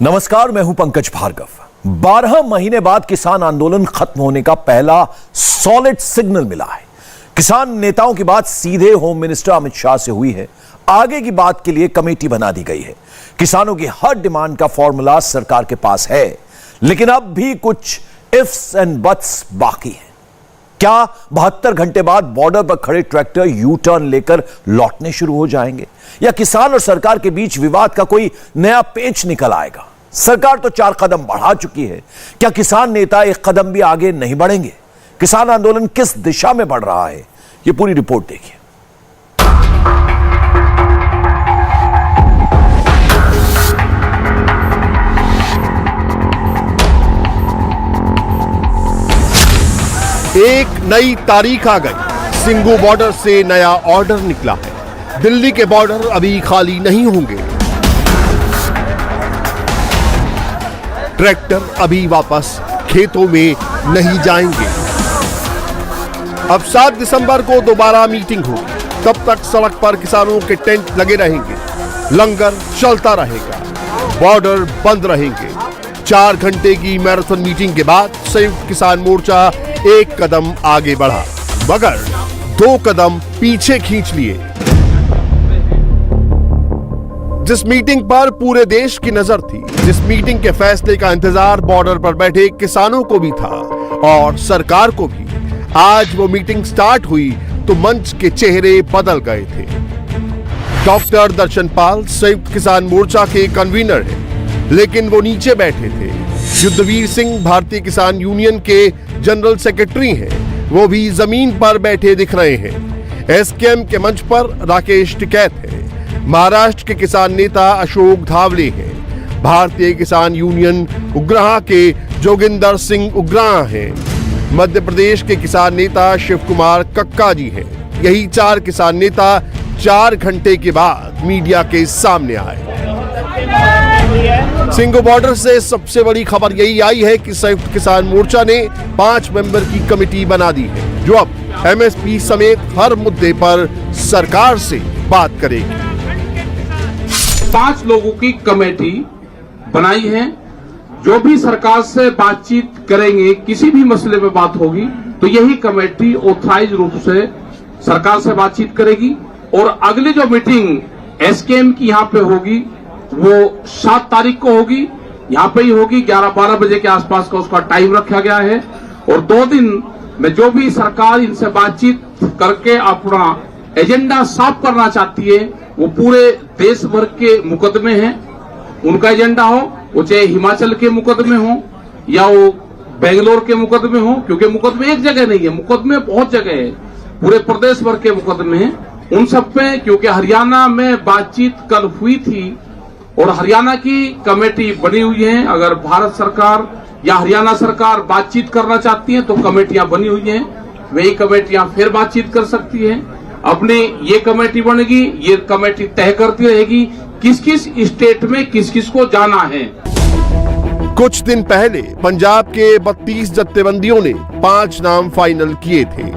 नमस्कार, मैं हूं पंकज भार्गव। 12 महीने बाद किसान आंदोलन खत्म होने का पहला सॉलिड सिग्नल मिला है। किसान नेताओं की बात सीधे होम मिनिस्टर अमित शाह से हुई है। आगे की बात के लिए कमेटी बना दी गई है। किसानों की हर डिमांड का फॉर्मूला सरकार के पास है, लेकिन अब भी कुछ इफ्स एंड बट्स बाकी है। क्या 72 घंटे बाद बॉर्डर पर खड़े ट्रैक्टर यू टर्न लेकर लौटने शुरू हो जाएंगे, या किसान और सरकार के बीच विवाद का कोई नया पेच निकल आएगा? सरकार तो 4 कदम बढ़ा चुकी है, क्या किसान नेता एक कदम भी आगे नहीं बढ़ेंगे? किसान आंदोलन किस दिशा में बढ़ रहा है, यह पूरी रिपोर्ट देखिए। एक नई तारीख आ गई। सिंगू बॉर्डर से नया ऑर्डर निकला है। दिल्ली के बॉर्डर अभी खाली नहीं होंगे। ट्रैक्टर अभी वापस खेतों में नहीं जाएंगे। अब 7 दिसंबर को दोबारा मीटिंग होगी। तब तक सड़क पर किसानों के टेंट लगे रहेंगे, लंगर चलता रहेगा, बॉर्डर बंद रहेंगे। 4 घंटे की मैराथन मीटिंग के बाद संयुक्त किसान मोर्चा एक कदम आगे बढ़ा, मगर 2 कदम पीछे खींच लिए। जिस मीटिंग पर पूरे देश की नजर थी, जिस मीटिंग के फैसले का इंतजार बॉर्डर पर बैठे किसानों को भी था और सरकार को भी, आज वो मीटिंग स्टार्ट हुई तो मंच के चेहरे बदल गए थे। डॉक्टर दर्शन पाल संयुक्त किसान मोर्चा के कन्वीनर हैं, लेकिन वो नीचे बैठे थे। युद्धवीर सिंह भारतीय किसान यूनियन के जनरल सेक्रेटरी हैं, वो भी जमीन पर बैठे दिख रहे हैं। एसकेएम के मंच पर राकेश टिकैत हैं। महाराष्ट्र के किसान नेता अशोक धावले हैं। भारतीय किसान यूनियन उग्राह के जोगिंदर सिंह उग्राह हैं। मध्य प्रदेश के किसान नेता शिव कुमार कक्का जी हैं। यही 4 किसान नेता 4 घंटे के बाद मीडिया के सामने आए। सिंगू बॉर्डर से सबसे बड़ी खबर यही आई है कि संयुक्त किसान मोर्चा ने 5 मेंबर की कमेटी बना दी है, जो अब एमएसपी समेत हर मुद्दे पर सरकार से बात करेगी। 5 लोगों की कमेटी बनाई है, जो भी सरकार से बातचीत करेंगे, किसी भी मसले पे बात होगी तो यही कमेटी ऑथराइज रूप से सरकार से बातचीत करेगी। और अगली जो मीटिंग एसकेएम की यहाँ पे होगी वो 7 तारीख को होगी। यहाँ पे ही होगी, 11-12 बजे के आसपास का उसका टाइम रखा गया है। और 2 दिन में जो भी सरकार इनसे बातचीत करके अपना एजेंडा साफ करना चाहती है, वो पूरे देश भर के मुकदमे हैं, उनका एजेंडा हो, वो चाहे हिमाचल के मुकदमे हो या वो बेंगलोर के मुकदमे हो, क्योंकि मुकदमे एक जगह नहीं है, मुकदमे बहुत जगह है, पूरे प्रदेश भर के मुकदमे हैं उन सब पे। क्योंकि हरियाणा में बातचीत कल हुई थी और हरियाणा की कमेटी बनी हुई है। अगर भारत सरकार या हरियाणा सरकार बातचीत करना चाहती है तो कमेटियां बनी हुई हैं, वही कमेटियां फिर बातचीत कर सकती हैं। अपनी ये कमेटी बनेगी, ये कमेटी तय करती रहेगी किस किस स्टेट में किस किस को जाना है। कुछ दिन पहले पंजाब के 32 जत्थेबंदियों ने 5 नाम फाइनल किए थे।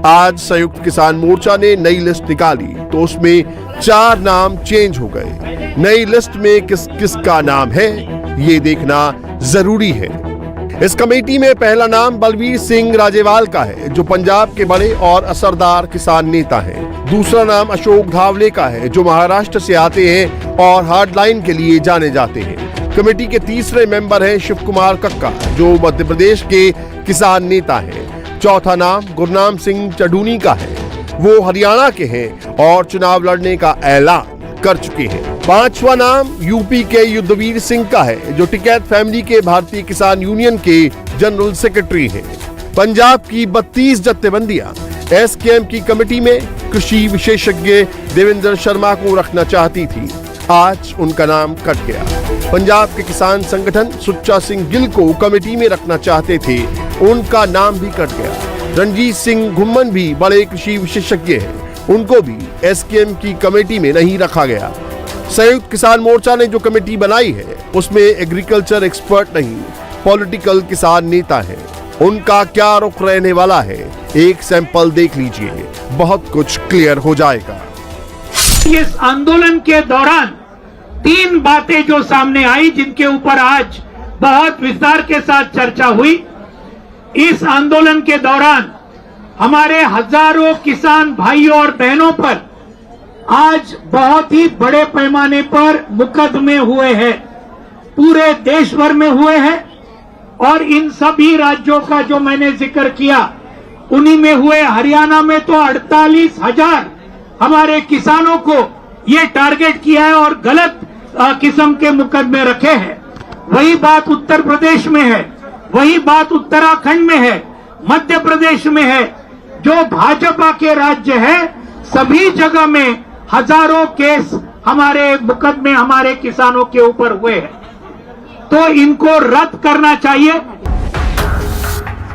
आज संयुक्त किसान मोर्चा ने नई लिस्ट निकाली तो उसमें 4 नाम चेंज हो गए। नई लिस्ट में किस किस का नाम है, ये देखना जरूरी है। इस कमेटी में पहला नाम बलवीर सिंह राजेवाल का है, जो पंजाब के बड़े और असरदार किसान नेता हैं। दूसरा नाम अशोक धावले का है, जो महाराष्ट्र से आते हैं और हार्डलाइन के लिए जाने जाते हैं। कमेटी के तीसरे मेंबर हैं शिव कुमार कक्का, जो मध्य प्रदेश के किसान नेता हैं। चौथा नाम गुरनाम सिंह चढ़ूनी का है, वो हरियाणा के हैं और चुनाव लड़ने का ऐलान कर चुके हैं। 5वां नाम यूपी के युद्धवीर सिंह का है, जो टिकैत फैमिली के भारतीय किसान यूनियन के जनरल सेक्रेटरी हैं। पंजाब की 32 जत्थेबंदियां एसकेएम की कमेटी में कृषि विशेषज्ञ देवेंद्र शर्मा को रखना चाहती थी, आज उनका नाम कट गया। पंजाब के किसान संगठन सुच्चा सिंह गिल को कमेटी में रखना चाहते थे, उनका नाम भी कट गया। रणजीत सिंह घुम्मन भी बड़े कृषि विशेषज्ञ हैं, उनको भी एसकेएम की कमेटी में नहीं रखा गया। संयुक्त किसान मोर्चा ने जो कमेटी बनाई है उसमें एग्रीकल्चर एक्सपर्ट नहीं, पॉलिटिकल किसान नेता हैं। उनका क्या रुख रहने वाला है, एक सैंपल देख लीजिए, बहुत कुछ क्लियर हो जाएगा। इस आंदोलन के दौरान 3 बातें जो सामने आई, जिनके ऊपर आज बहुत विस्तार के साथ चर्चा हुई। इस आंदोलन के दौरान हमारे हजारों किसान भाइयों और बहनों पर आज बहुत ही बड़े पैमाने पर मुकदमे हुए हैं, पूरे देश भर में हुए हैं। और इन सभी राज्यों का जो मैंने जिक्र किया, उन्हीं में हुए। हरियाणा में तो 48,000 हमारे किसानों को ये टारगेट किया है और गलत किस्म के मुकदमे रखे हैं। वही बात उत्तर प्रदेश में है, वही बात उत्तराखंड में है, मध्य प्रदेश में है। जो भाजपा के राज्य है, सभी जगह में हजारों केस, हमारे मुकदमे हमारे किसानों के ऊपर हुए हैं, तो इनको रद्द करना चाहिए।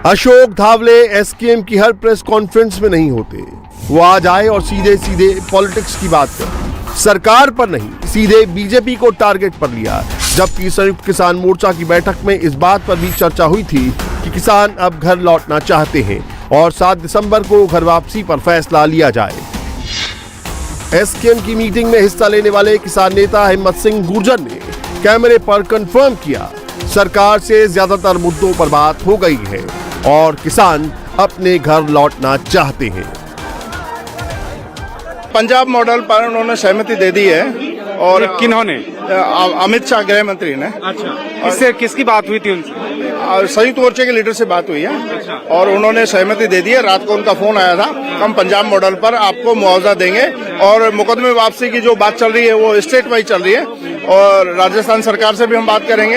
अशोक धावले एसकेएम की हर प्रेस कॉन्फ्रेंस में नहीं होते। वो आज आए और सीधे सीधे पॉलिटिक्स की बात कर, सरकार पर नहीं, सीधे बीजेपी को टारगेट पर लिया। जबकि संयुक्त किसान मोर्चा की बैठक में इस बात पर भी चर्चा हुई थी कि किसान अब घर लौटना चाहते हैं और 7 दिसंबर को घर वापसी पर फैसला लिया जाए। एसकेएम की मीटिंग में हिस्सा लेने वाले किसान नेता हिम्मत सिंह गुर्जर ने कैमरे पर कंफर्म किया, सरकार से ज्यादातर मुद्दों पर बात हो गई है और किसान अपने घर लौटना चाहते हैं। पंजाब मॉडल पर उन्होंने सहमति दे दी है। और किन्होंने? अमित शाह गृह मंत्री ने। अच्छा, इससे किसकी बात हुई थी उनसे? संयुक्त मोर्चे के लीडर से बात हुई है और उन्होंने सहमति दे दी है। रात को उनका फोन आया था, हम पंजाब मॉडल पर आपको मुआवजा देंगे। और मुकदमे वापसी की जो बात चल रही है वो स्टेट वाइज चल रही है और राजस्थान सरकार से भी हम बात करेंगे।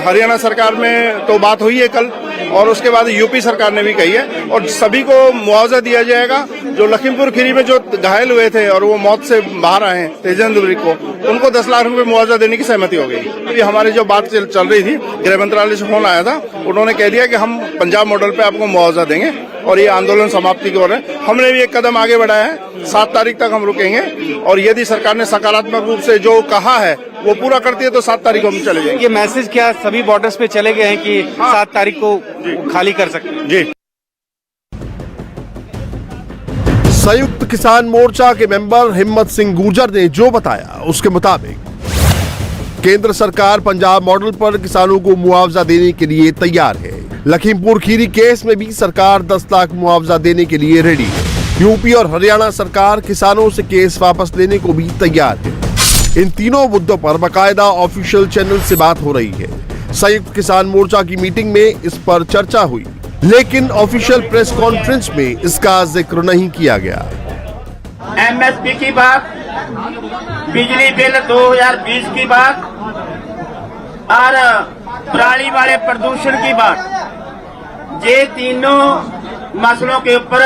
हरियाणा सरकार में तो बात हुई है कल, और उसके बाद यूपी सरकार ने भी कही है और सभी को मुआवजा दिया जाएगा। जो लखीमपुर खीरी में जो घायल हुए थे और वो मौत से बाहर आए हैं, तेजेंद्र को, उनको 10 लाख रुपए मुआवजा देने की सहमति हो गई। अभी हमारी जो बात चल रही थी, गृह मंत्रालय से फोन आया था, उन्होंने कह दिया कि हम पंजाब मॉडल पे आपको मुआवजा देंगे और ये आंदोलन समाप्ति की ओर है। हमने भी एक कदम आगे बढ़ाया है, 7 तारीख तक हम रुकेंगे और यदि सरकार ने सकारात्मक रूप से जो कहा है वो पूरा करती है तो 7 तारीख को हम चले जाएंगे। ये मैसेज क्या सभी बॉर्डर्स पे चले गए हैं कि 7 तारीख को खाली कर सकते हैं? जी। संयुक्त किसान मोर्चा के मेंबर हिम्मत सिंह गुर्जर ने जो बताया उसके मुताबिक केंद्र सरकार पंजाब मॉडल पर किसानों को मुआवजा देने के लिए तैयार है। लखीमपुर खीरी केस में भी सरकार 10 लाख मुआवजा देने के लिए रेडी है। यूपी और हरियाणा सरकार किसानों से केस वापस लेने को भी तैयार है। इन तीनों मुद्दों पर बाकायदा ऑफिशियल चैनल से बात हो रही है। संयुक्त किसान मोर्चा की मीटिंग में इस पर चर्चा हुई, लेकिन ऑफिशियल प्रेस कॉन्फ्रेंस में इसका जिक्र नहीं किया गया। एमएसपी की बात, बिजली बिल 2020 की बात और पराली वाले प्रदूषण की बात, ये तीनों मसलों के ऊपर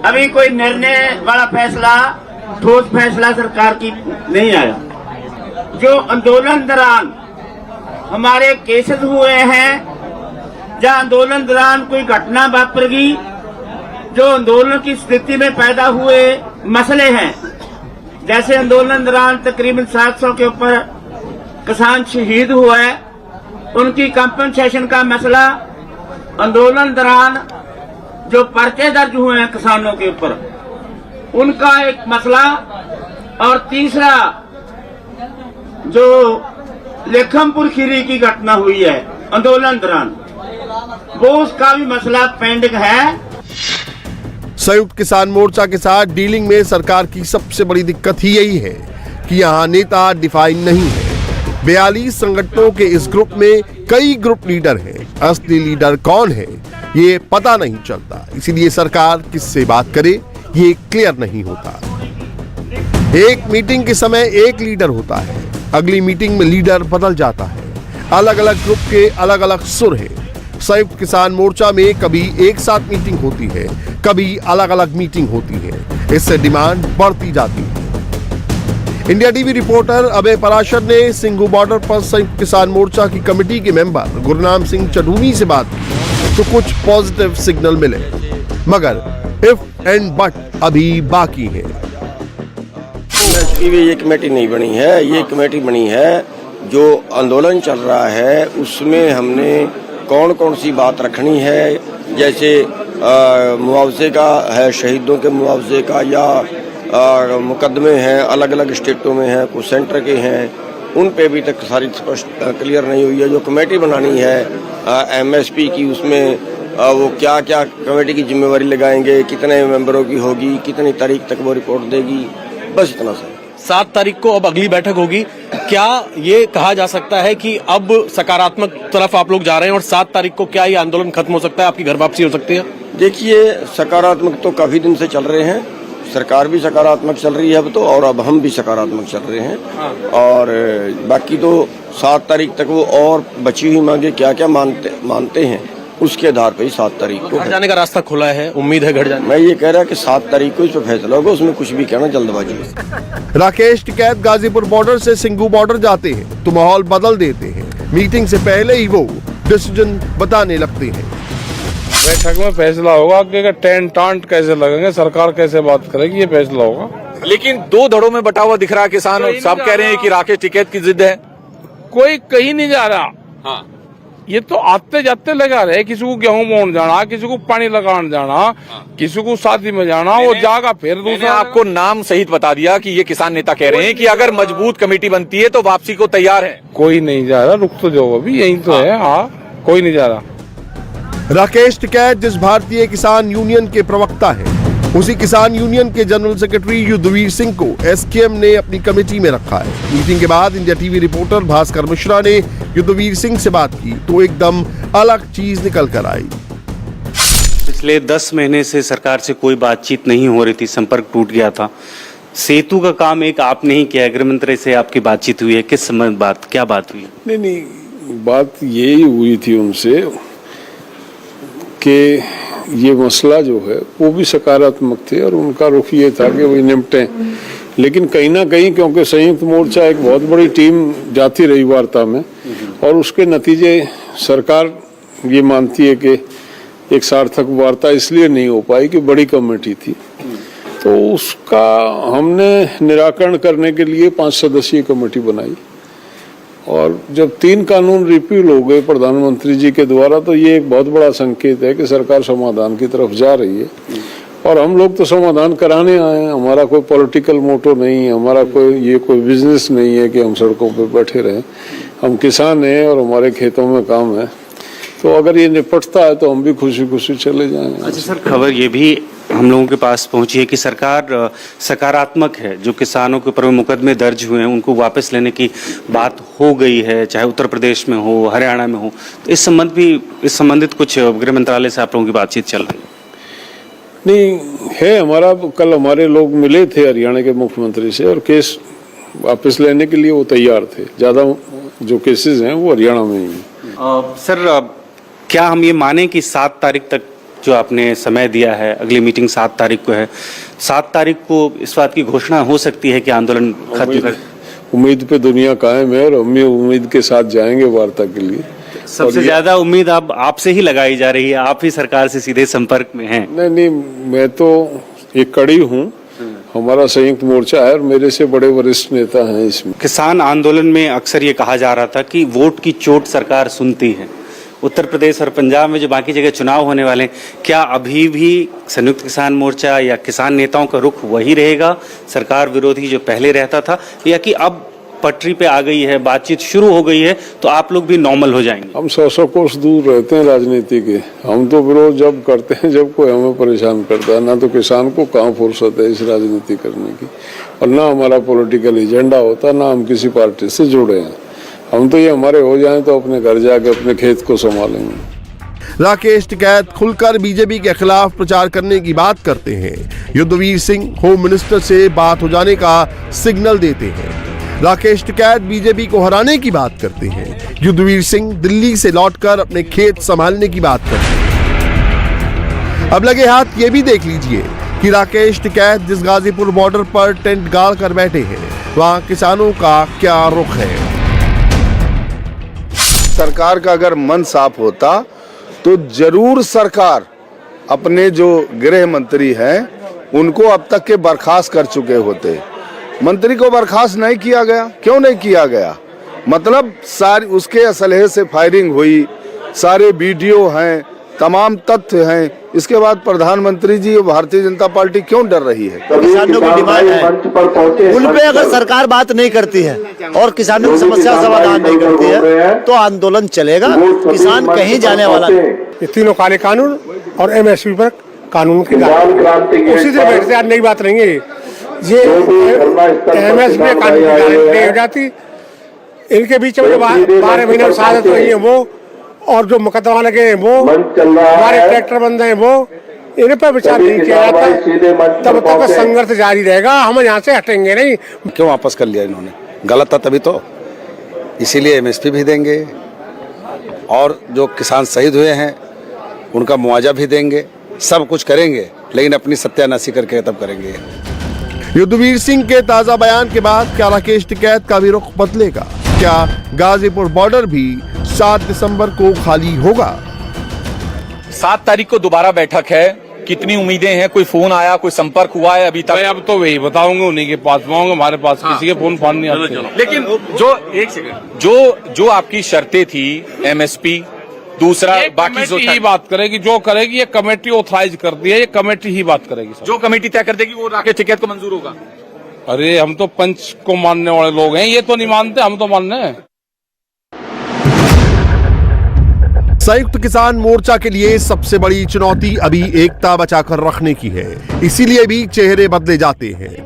अभी कोई निर्णय वाला फैसला, ठोस फैसला सरकार की नहीं आया। जो आंदोलन दौरान हमारे केसेस हुए हैं, जहां आंदोलन दौरान कोई घटना वापरगी, जो आंदोलन की स्थिति में पैदा हुए मसले हैं, जैसे आंदोलन दौरान तकरीबन 700 के ऊपर किसान शहीद हुआ है, उनकी कंपनसेशन का मसला, आंदोलन दौरान जो पर्चे दर्ज हुए हैं किसानों के ऊपर, उनका एक मसला, और तीसरा जो लखीमपुर खीरी की घटना हुई है आंदोलन दौरान, वो उसका भी मसला पेंडिंग है। संयुक्त किसान मोर्चा के साथ डीलिंग में सरकार की सबसे बड़ी दिक्कत ही यही है कि यहाँ नेता डिफाइन नहीं है। 42 संगठनों के इस ग्रुप में कई ग्रुप लीडर हैं, असली लीडर कौन है ये पता नहीं चलता। इसीलिए सरकार किससे बात करे ये क्लियर नहीं होता। एक मीटिंग के समय एक लीडर होता है, अगली मीटिंग में लीडर बदल जाता है। अलग अलग ग्रुप के अलग अलग सुर है। संयुक्त किसान मोर्चा में कभी एक साथ मीटिंग होती है, कभी अलग अलग मीटिंग होती है। इससे डिमांड बढ़ती जाती है। इंडिया टीवी रिपोर्टर अभय पराशर ने सिंघू बॉर्डर पर संयुक्त किसान मोर्चा की कमेटी के मेंबर गुरनाम सिंह चढ़ूनी से बात की तो कुछ पॉजिटिव सिग्नल मिले, मगर इफ एंड बट अभी बाकी है। ये कमेटी नहीं बनी है, ये कमेटी बनी है जो आंदोलन चल रहा है उसमें हमने कौन कौन सी बात रखनी है, जैसे मुआवजे का है, शहीदों के मुआवजे का, या मुकदमे हैं, अलग अलग स्टेटों में हैं, कुछ सेंटर के हैं, उन पे अभी तक सारी स्पष्ट क्लियर नहीं हुई है। जो कमेटी बनानी है एमएसपी की, उसमें वो क्या क्या कमेटी की जिम्मेवारी लगाएंगे, कितने मेंबरों की होगी, कितनी तारीख तक वो रिपोर्ट देगी, बस इतना सा। 7 तारीख को अब अगली बैठक होगी। क्या ये कहा जा सकता है कि अब सकारात्मक तरफ आप लोग जा रहे हैं और 7 तारीख को क्या ये आंदोलन खत्म हो सकता है, आपकी घर वापसी हो सकती है? देखिए, सकारात्मक तो काफी दिन से चल रहे हैं, सरकार भी सकारात्मक चल रही है अब तो, और अब हम भी सकारात्मक चल रहे हैं। और बाकी तो 7 तारीख तक वो और बची हुई मांगे क्या क्या मानते हैं, उसके आधार पर ही 7 तारीख को घर जाने का रास्ता खुला है, उम्मीद है घर जाने। मैं ये कह रहा कि 7 तारीख को इस पर फैसला होगा, उसमें कुछ भी कहना जल्दबाजी है। राकेश टिकैत गाजीपुर बॉर्डर से सिंगू बॉर्डर जाते हैं तो माहौल बदल देते हैं। मीटिंग से पहले ही वो डिसीजन बताने लगते हैं। बैठक में फैसला होगा कि टेंट टांट कैसे लगेंगे, सरकार कैसे बात करेगी, ये फैसला होगा। लेकिन 2 धड़ों में बटा हुआ दिख रहा है किसान, और सब कह रहे हैं कि राकेश टिकैत की जिद है। कोई कहीं नहीं जा रहा। हाँ, ये तो आते जाते लगा रहे, किसी को गेहूं बोने जाना, किसी को पानी लगाने जाना, किसी को शादी में जाना, वो जागा फिर दूसरा। आपको नाम सहित बता दिया कि ये किसान नेता कह रहे हैं कि अगर मजबूत कमेटी बनती है तो वापसी को तैयार है। कोई नहीं जा रहा, रुक तो जाओ, अभी यही तो है। हाँ, कोई नहीं जा रहा। राकेश टिकैत जिस भारतीय किसान यूनियन के प्रवक्ता हैं, उसी किसान यूनियन के जनरल सेक्रेटरी युद्धवीर सिंह को एसकेएम ने अपनी कमेटी में रखा है। मीटिंग के बाद India TV reporter Bhaskar Mishra ने युद्धवीर सिंह से बात की तो एकदम अलग चीज निकल कर आई। पिछले 10 महीने से सरकार से कोई बातचीत नहीं हो रही थी, संपर्क टूट गया था। सेतु का काम एक आपने ही किया, गृह मंत्री से आपकी बातचीत हुई है, किस संबंध बात, क्या बात हुई? नहीं, बात यही हुई थी उनसे कि ये मसला जो है वो भी सकारात्मक थे और उनका रुख ये था कि वही निपटें। लेकिन कहीं ना कहीं क्योंकि संयुक्त मोर्चा एक बहुत बड़ी टीम जाती रही वार्ता में, और उसके नतीजे सरकार ये मानती है कि एक सार्थक वार्ता इसलिए नहीं हो पाई कि बड़ी कमेटी थी, तो उसका हमने निराकरण करने के लिए 5 सदस्यीय कमेटी बनाई। और जब 3 कानून रिपील हो गए प्रधानमंत्री जी के द्वारा, तो ये एक बहुत बड़ा संकेत है कि सरकार समाधान की तरफ जा रही है। और हम लोग तो समाधान कराने आए हैं, हमारा कोई पॉलिटिकल मोटो नहीं है, हमारा कोई बिजनेस नहीं है कि हम सड़कों पे बैठे रहें। हम किसान हैं और हमारे खेतों में काम है, तो अगर ये निपटता है तो हम भी खुशी खुशी चले जाएंगे। अच्छा सर, खबर ये भी हम लोगों के पास पहुंची है कि सरकार सकारात्मक है, जो किसानों के ऊपर मुकदमे दर्ज हुए हैं उनको वापस लेने की बात हो गई है, चाहे उत्तर प्रदेश में हो, हरियाणा में हो। तो इस संबंधित कुछ गृह मंत्रालय से आप लोगों की बातचीत चल रही है? नहीं है, हमारा कल हमारे लोग मिले थे हरियाणा के मुख्यमंत्री से और केस वापस लेने के लिए वो तैयार थे। ज्यादा जो केसेस हैं वो हरियाणा में ही हैं। सर, क्या हम ये माने कि 7 तारीख तक जो आपने समय दिया है, अगली मीटिंग 7 तारीख को है, 7 तारीख को इस बात की घोषणा हो सकती है कि आंदोलन खत्म कर? उम्मीद पे दुनिया कायम है और हम उम्मीद के साथ जाएंगे वार्ता के लिए। सबसे ज्यादा उम्मीद अब आपसे ही लगाई जा रही है, आप ही सरकार से सीधे संपर्क में हैं। नहीं, मैं तो एक कड़ी हूँ, हमारा संयुक्त मोर्चा है और मेरे से बड़े वरिष्ठ नेता हैं इसमें। किसान आंदोलन में अक्सर ये कहा जा रहा था कि वोट की चोट सरकार सुनती है। उत्तर प्रदेश और पंजाब में जो बाकी जगह चुनाव होने वाले, क्या अभी भी संयुक्त किसान मोर्चा या किसान नेताओं का रुख वही रहेगा, सरकार विरोधी जो पहले रहता था, या कि अब पटरी पे आ गई है, बातचीत शुरू हो गई है तो आप लोग भी नॉर्मल हो जाएंगे? हम 100 कोस दूर रहते हैं राजनीति के। हम तो विरोध जब करते हैं जब कोई हमें परेशान करता है, ना तो किसान को कहाँ फुर्सत है इस राजनीति करने की, और ना हमारा पॉलिटिकल एजेंडा होता, ना हम किसी पार्टी से जुड़े हैं। हम तो ये हमारे हो जाएं तो अपने घर जाके अपने खेत को संभालेंगे। राकेश टिकैत खुलकर बीजेपी के खिलाफ प्रचार करने की बात करते हैं। युद्धवीर सिंह होम मिनिस्टर से बात हो जाने का सिग्नल देते हैं। राकेश टिकैत बीजेपी को हराने की बात करते हैं। युद्धवीर सिंह दिल्ली से लौटकर अपने खेत संभालने की बात करते हैं। अब लगे हाथ ये भी देख लीजिए कि राकेश टिकैत जिस गाजीपुर बॉर्डर पर टेंट गाड़ कर बैठे हैं, वहां किसानों का क्या रुख है। सरकार का अगर मन साफ होता तो जरूर सरकार अपने जो गृह मंत्री हैं उनको अब तक के बर्खास्त कर चुके होते। मंत्री को बर्खास्त नहीं किया गया, क्यों नहीं किया गया? मतलब सारी उसके असलहे से फायरिंग हुई, सारे वीडियो हैं, तमाम तथ्य हैं, इसके बाद प्रधानमंत्री जी और भारतीय जनता पार्टी क्यों डर रही है? किसानों की डिमांड है, उन पे अगर सरकार बात नहीं करती है और किसानों की समस्या समाधान नहीं करती है तो आंदोलन चलेगा। किसान कहीं जाने वाला नहीं। ये तीनों काले कानून और एमएसपी पर कानून की उसी से बैठते, आज नई बात नहीं है। ये एमएसपी कानून की गारंटी हो जाती, इनके बीच में 12 महीने शहादत रही है वो, और जो मुकदमा लगे हैं वो, हमारे ट्रैक्टर बंद हैं वो, इन पर विचार नहीं किया जाता, तब तक संघर्ष जारी रहेगा। हम यहाँ से हटेंगे नहीं। क्यों वापस कर लिया इन्होंने? गलत था तभी तो, इसीलिए एमएसपी भी देंगे और जो किसान शहीद हुए हैं उनका मुआवजा भी देंगे, सब कुछ करेंगे, लेकिन अपनी सत्यानाशी करके तब करेंगे। युद्धवीर सिंह के ताजा बयान के बाद क्या राकेश टिकैत का भी रुख बदलेगा? क्या गाजीपुर बॉर्डर भी 7 दिसंबर को खाली होगा? 7 तारीख को दोबारा बैठक है, कितनी उम्मीदें हैं? कोई फोन आया, कोई संपर्क हुआ है अभी तक? मैं अब तो वही बताऊंगा, उन्हीं के पास पाऊंगा, हमारे पास किसी के फोन नहीं आते। लेकिन जो आपकी शर्तें थी, एमएसपी, दूसरा बाकी जो ही बात करेगी, जो करेगी ये कमेटी ऑथराइज कर दी है, ये कमेटी ही बात करेगी। जो कमेटी तय कर देगी वो राकेश टिकैत को मंजूर होगा। अरे हम तो पंच को मानने वाले लोग हैं, ये तो नहीं मानते, हम तो मानने हैं। संयुक्त किसान मोर्चा के लिए सबसे बड़ी चुनौती अभी एकता बचाकर रखने की है, इसीलिए भी चेहरे बदले जाते हैं।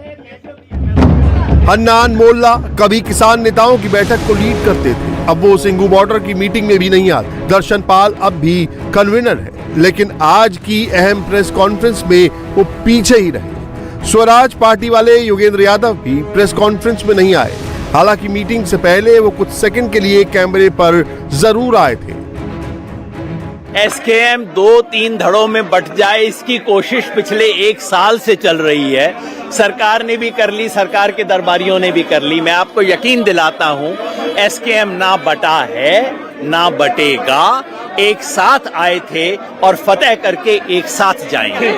हन्नान मोल्ला कभी किसान नेताओं की बैठक को लीड करते थे, अब वो सिंगू बॉर्डर की मीटिंग में भी नहीं आते। दर्शन पाल अब भी कन्वीनर है, लेकिन आज की अहम प्रेस कॉन्फ्रेंस में वो पीछे ही रहे। स्वराज पार्टी वाले योगेंद्र यादव भी प्रेस कॉन्फ्रेंस में नहीं आए, हालांकि मीटिंग से पहले वो कुछ सेकंड के लिए कैमरे पर जरूर आए थे। एसकेएम 2-3 धड़ों में बंट जाए, इसकी कोशिश पिछले 1 साल से चल रही है। सरकार ने भी कर ली, सरकार के दरबारियों ने भी कर ली। मैं आपको यकीन दिलाता हूं, एसकेएम ना बटा है ना बटेगा। एक साथ आए थे और फतेह करके एक साथ जाएंगे।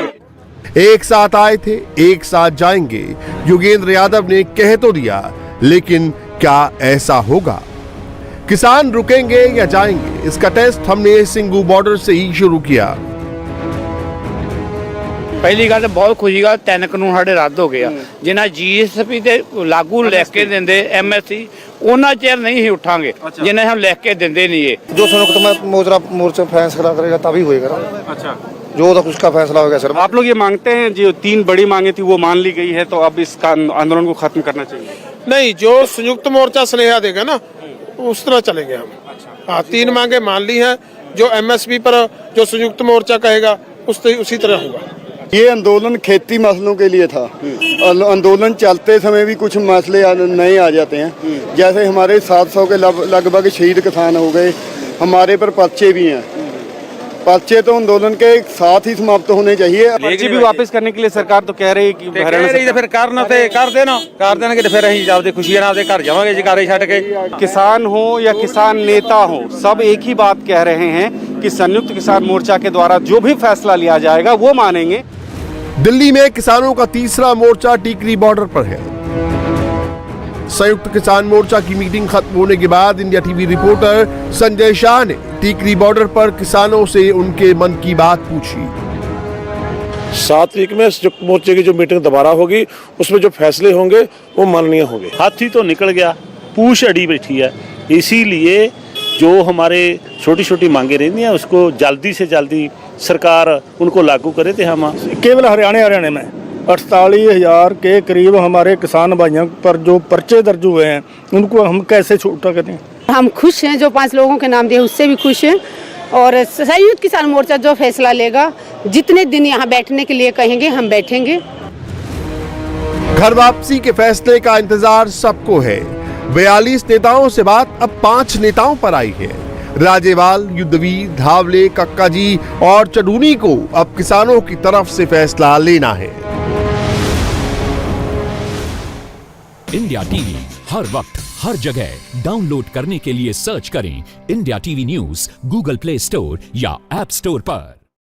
एक साथ आए थे, एक साथ जाएंगे, योगेंद्र यादव ने कह तो दिया, लेकिन क्या ऐसा होगा? किसान रुकेंगे या जाएंगे, इसका टेस्ट हमने सिंगू बॉर्डर से ही शुरू किया। पहली गल बहुत खुशी का 3 कानून साढ़े रद्द हो गया, जिन्हें जीएसपी ते लागू लिख के देंदे एमएससी उन्ना चेर नहीं ही उठांगे, जिन्हें हम लिख के देंदे नहीं है। जो संयुक्त मोर्चा फैसला करेगा तभी होएगा। अच्छा, जो तो उसका फैसला होगा सर। आप लोग ये मांगते हैं, जो 3 बड़ी मांगे थी वो मान ली गई है, तो अब इस आंदोलन को खत्म करना चाहिए? नहीं, जो संयुक्त मोर्चा स्नेहा देगा ना उस तरह चलेंगे हम। हाँ, 3 मांगे मान ली हैं, जो एमएसपी पर जो संयुक्त मोर्चा कहेगा उसी तरह होगा। ये आंदोलन खेती मसलों के लिए था। आंदोलन चलते समय भी कुछ मसले नए आ जाते हैं, जैसे हमारे 700 के लगभग शहीद किसान हो गए, हमारे पर पर्चे भी हैं। पर्चे तो आंदोलन के साथ ही समाप्त होने चाहिए। पर्चे भी वापस करने के लिए सरकार तो कह रही है कि फिर करना कर देना कि फिर ਅਸੀਂ ਆਪਦੇ ਖੁਸ਼ੀਆਂ ਨਾਲ ਘਰ ਜਾਵਾਂਗੇ ਜਕਾਰੇ ਛੱਡ ਕੇ। किसान हो या किसान नेता हो, सब एक ही बात कह रहे हैं कि संयुक्त किसान मोर्चा के द्वारा जो भी फैसला लिया जाएगा वो मानेंगे। दिल्ली में किसानों का तीसरा मोर्चा टीकरी बॉर्डर पर है। संयुक्त किसान मोर्चा की मीटिंग खत्म होने के बाद India TV reporter Sanjay Shah ने टीकरी बॉर्डर पर किसानों से उनके मन की बात पूछी। 7 वीक में संयुक्त मोर्चे की जो मीटिंग दोबारा होगी, उसमें जो फैसले होंगे वो माननीय होंगे। हाथी तो निकल गया, पूछ अड़ी बैठी है, इसीलिए जो हमारे छोटी छोटी मांगे रहती हैं उसको जल्दी से जल्दी सरकार उनको लागू करे। थे हम केवल हरियाणा में 48,000 के करीब हमारे किसान भाइयों पर जो पर्चे दर्ज हुए हैं, उनको हम कैसे छूटा करें? हम खुश हैं, जो 5 लोगों के नाम दिए उससे भी खुश हैं, और संयुक्त किसान मोर्चा जो फैसला लेगा, जितने दिन यहाँ बैठने के लिए कहेंगे हम बैठेंगे। घर वापसी के फैसले का इंतजार सबको है। 42 नेताओं से बात अब 5 नेताओं पर आई है। राजेवाल, युद्धवीर, धावले, कक्का जी और चडूनी को अब किसानों की तरफ से फैसला लेना है। इंडिया टीवी हर वक्त हर जगह डाउनलोड करने के लिए सर्च करें India TV news Google play store या ऐप स्टोर पर।